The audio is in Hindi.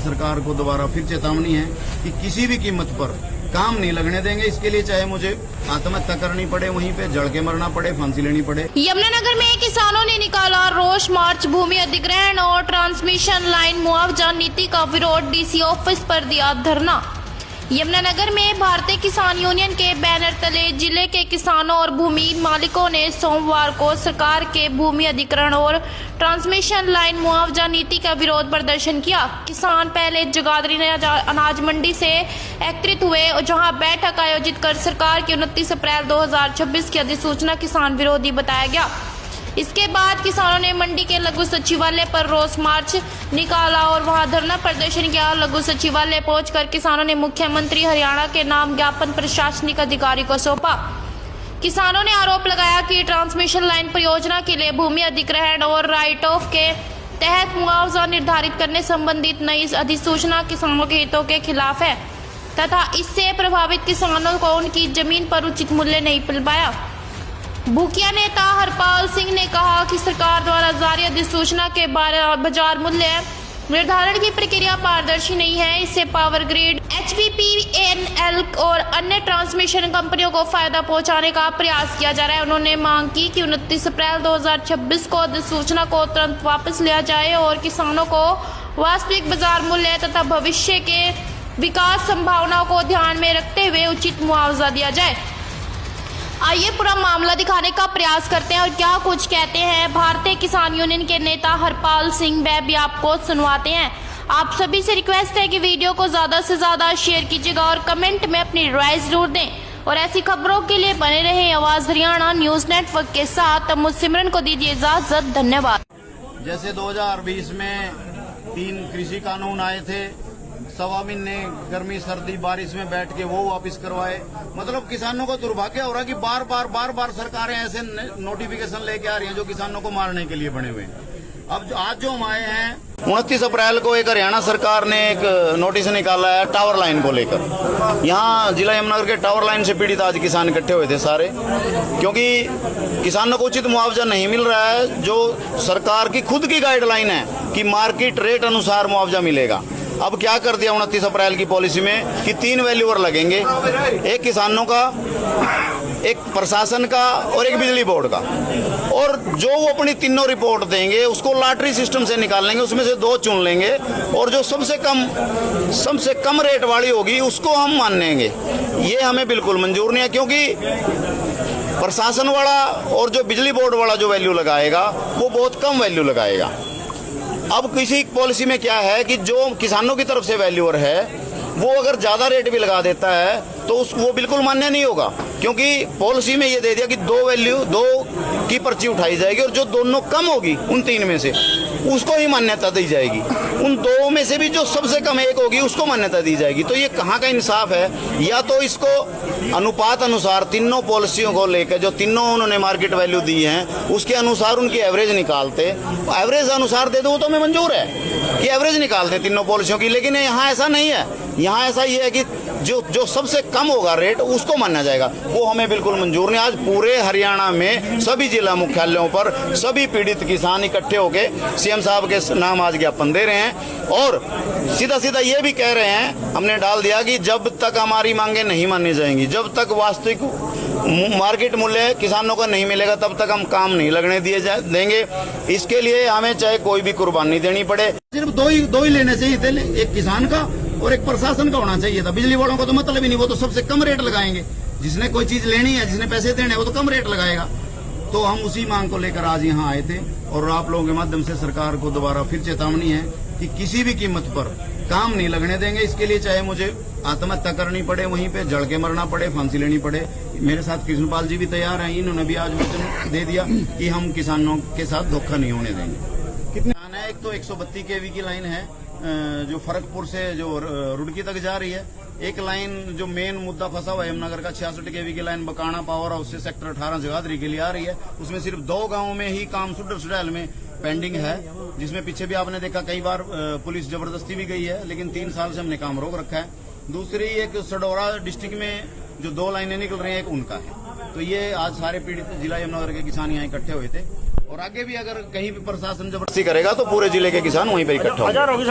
सरकार को दोबारा फिर चेतावनी है कि किसी भी कीमत पर काम नहीं लगने देंगे। इसके लिए चाहे मुझे आत्महत्या करनी पड़े, वहीं पे जड़ के मरना पड़े, फांसी लेनी पड़े। यमुनानगर में किसानों ने निकाला रोष मार्च। भूमि अधिग्रहण और ट्रांसमिशन लाइन मुआवजा नीति का विरोध, डीसी ऑफिस पर दिया धरना। यमुनानगर में भारतीय किसान यूनियन के बैनर तले जिले के किसानों और भूमि मालिकों ने सोमवार को सरकार के भूमि अधिग्रहण और ट्रांसमिशन लाइन मुआवजा नीति का विरोध प्रदर्शन किया। किसान पहले जगाधरी अनाज मंडी से एकत्रित हुए, जहां बैठक आयोजित कर सरकार की 29 अप्रैल 2026 की अधिसूचना किसान विरोधी बताया गया। इसके बाद किसानों ने मंडी के लघु सचिवालय पर रोष मार्च निकाला और वहां धरना प्रदर्शन किया। लघु सचिवालय पहुंचकर किसानों ने मुख्यमंत्री हरियाणा के नाम ज्ञापन प्रशासनिक अधिकारी को सौंपा। किसानों ने आरोप लगाया कि ट्रांसमिशन लाइन परियोजना के लिए भूमि अधिग्रहण और राइट ऑफ के तहत मुआवजा निर्धारित करने संबंधित नई अधिसूचना किसानों के हितों के खिलाफ है तथा इससे प्रभावित किसानों को उनकी जमीन पर उचित मूल्य नहीं मिल पाया। भूकिया नेता हरपाल सिंह ने कहा कि सरकार द्वारा जारी अधिसूचना के बाजार मूल्य निर्धारण की प्रक्रिया पारदर्शी नहीं है। इससे पावर ग्रिड, HBPNL और अन्य ट्रांसमिशन कंपनियों को फायदा पहुंचाने का प्रयास किया जा रहा है। उन्होंने मांग की कि 29 अप्रैल 2026 को अधिसूचना को तुरंत वापस लिया जाए और किसानों को वास्तविक बाजार मूल्य तथा भविष्य के विकास संभावनाओं को ध्यान में रखते हुए उचित मुआवजा दिया जाए। आइए पूरा मामला दिखाने का प्रयास करते हैं और क्या कुछ कहते हैं भारतीय किसान यूनियन के नेता हरपाल सिंह। वह भी आपको सुनवाते हैं। आप सभी से रिक्वेस्ट है कि वीडियो को ज्यादा से ज्यादा शेयर कीजिएगा और कमेंट में अपनी राय जरूर दें और ऐसी खबरों के लिए बने रहें आवाज हरियाणा न्यूज नेटवर्क के साथ। तब सिमरन को दीजिए इजाजत। धन्यवाद। जैसे 2020 में 3 कृषि कानून आए थे, 1.25 महीने गर्मी सर्दी बारिश में बैठ के वो वापस करवाए। मतलब किसानों को दुर्भाग्य हो रहा है कि बार बार सरकारें ऐसे नोटिफिकेशन लेके आ रही हैं जो किसानों को मारने के लिए बने हुए हैं। अब आज जो हम आए हैं, 29 अप्रैल को एक हरियाणा सरकार ने एक नोटिस निकाला है टावर लाइन को लेकर। यहाँ जिला यमुनानगर के टावर लाइन से पीड़ित आज किसान इकट्ठे हुए थे सारे, क्योंकि किसानों को उचित मुआवजा नहीं मिल रहा है। जो सरकार की खुद की गाइडलाइन है कि मार्केट रेट अनुसार मुआवजा मिलेगा। अब क्या कर दिया 29 अप्रैल की पॉलिसी में कि 3 वैल्यूअर लगेंगे, एक किसानों का, एक प्रशासन का और एक बिजली बोर्ड का। और जो वो अपनी तीनों रिपोर्ट देंगे उसको लॉटरी सिस्टम से निकाल लेंगे, उसमें से 2 चुन लेंगे और जो सबसे कम रेट वाली होगी उसको हम मान लेंगे। ये हमें बिल्कुल मंजूर नहीं है, क्योंकि प्रशासन वाला और जो बिजली बोर्ड वाला जो वैल्यू लगाएगा वो बहुत कम वैल्यू लगाएगा। अब किसी पॉलिसी में क्या है कि जो किसानों की तरफ से वैल्यूअर है वो अगर ज्यादा रेट भी लगा देता है तो वो बिल्कुल मान्य नहीं होगा, क्योंकि पॉलिसी में ये दे दिया कि 2 की पर्ची उठाई जाएगी और जो दोनों कम होगी उन 3 में से उसको ही मान्यता दी जाएगी। उन 2 में से भी जो सबसे कम एक होगी उसको मान्यता दी जाएगी। तो ये कहाँ का इंसाफ है? या तो इसको अनुपात अनुसार तीनों पॉलिसियों को लेकर जो तीनों उन्होंने मार्केट वैल्यू दी हैं उसके अनुसार उनकी एवरेज निकालते, एवरेज अनुसार दे दो वो तो हमें मंजूर है कि एवरेज निकालते तीनों पॉलिसियों की। लेकिन यहाँ ऐसा नहीं है। यहाँ ऐसा ये है कि जो सबसे कम होगा रेट उसको माना जाएगा, वो हमें बिल्कुल मंजूर नहीं। आज पूरे हरियाणा में सभी जिला मुख्यालयों पर सभी पीड़ित किसान इकट्ठे होके सीएम साहब के नाम आज ज्ञापन दे रहे हैं और सीधा ये भी कह रहे हैं, हमने डाल दिया कि जब तक हमारी मांगे नहीं मानी जाएंगी, जब तक वास्तविक मार्केट मूल्य किसानों का नहीं मिलेगा, तब तक हम काम नहीं लगने देंगे। इसके लिए हमें चाहे कोई भी कुर्बानी देनी पड़े। सिर्फ दो ही लेने चाहिए थे, एक किसान का और एक प्रशासन का होना चाहिए था। बिजली बोर्डों का तो मतलब ही नहीं, वो तो सबसे कम रेट लगाएंगे। जिसने कोई चीज लेनी है, जिसने पैसे देने हैं, वो तो कम रेट लगाएगा। तो हम उसी मांग को लेकर आज यहाँ आए थे और आप लोगों के माध्यम से सरकार को दोबारा फिर चेतावनी है कि किसी भी कीमत पर काम नहीं लगने देंगे। इसके लिए चाहे मुझे आत्महत्या करनी पड़े, वहीं पे जड़ के मरना पड़े, फांसी लेनी पड़े। मेरे साथ कृष्णपाल जी भी तैयार हैं। इन्होंने भी आज वचन दे दिया कि हम किसानों के साथ धोखा नहीं होने देंगे। कितने आना है? एक तो 132 kV की लाइन है जो फरकपुर से जो रुड़की तक जा रही है। एक लाइन जो मेन मुद्दा फंसा हुआ है यमुनानगर का 66 kV की लाइन बकाना पावर हाउस से सेक्टर 18 जगाधरी के लिए आ रही है। उसमें सिर्फ 2 गांवों में ही काम सुडैल में पेंडिंग है, जिसमें पीछे भी आपने देखा कई बार पुलिस जबरदस्ती भी गई है, लेकिन 3 साल से हमने काम रोक रखा है। दूसरी एक सडौरा डिस्ट्रिक्ट में जो 2 लाइनें निकल रही हैं, एक उनका है। तो ये आज सारे पीड़ित जिला यमुनानगर के किसान यहाँ इकट्ठे हुए थे और आगे भी अगर कहीं भी प्रशासन जबरदस्ती करेगा तो पूरे जिले के किसान वहीं पर इकट्ठा होंगे।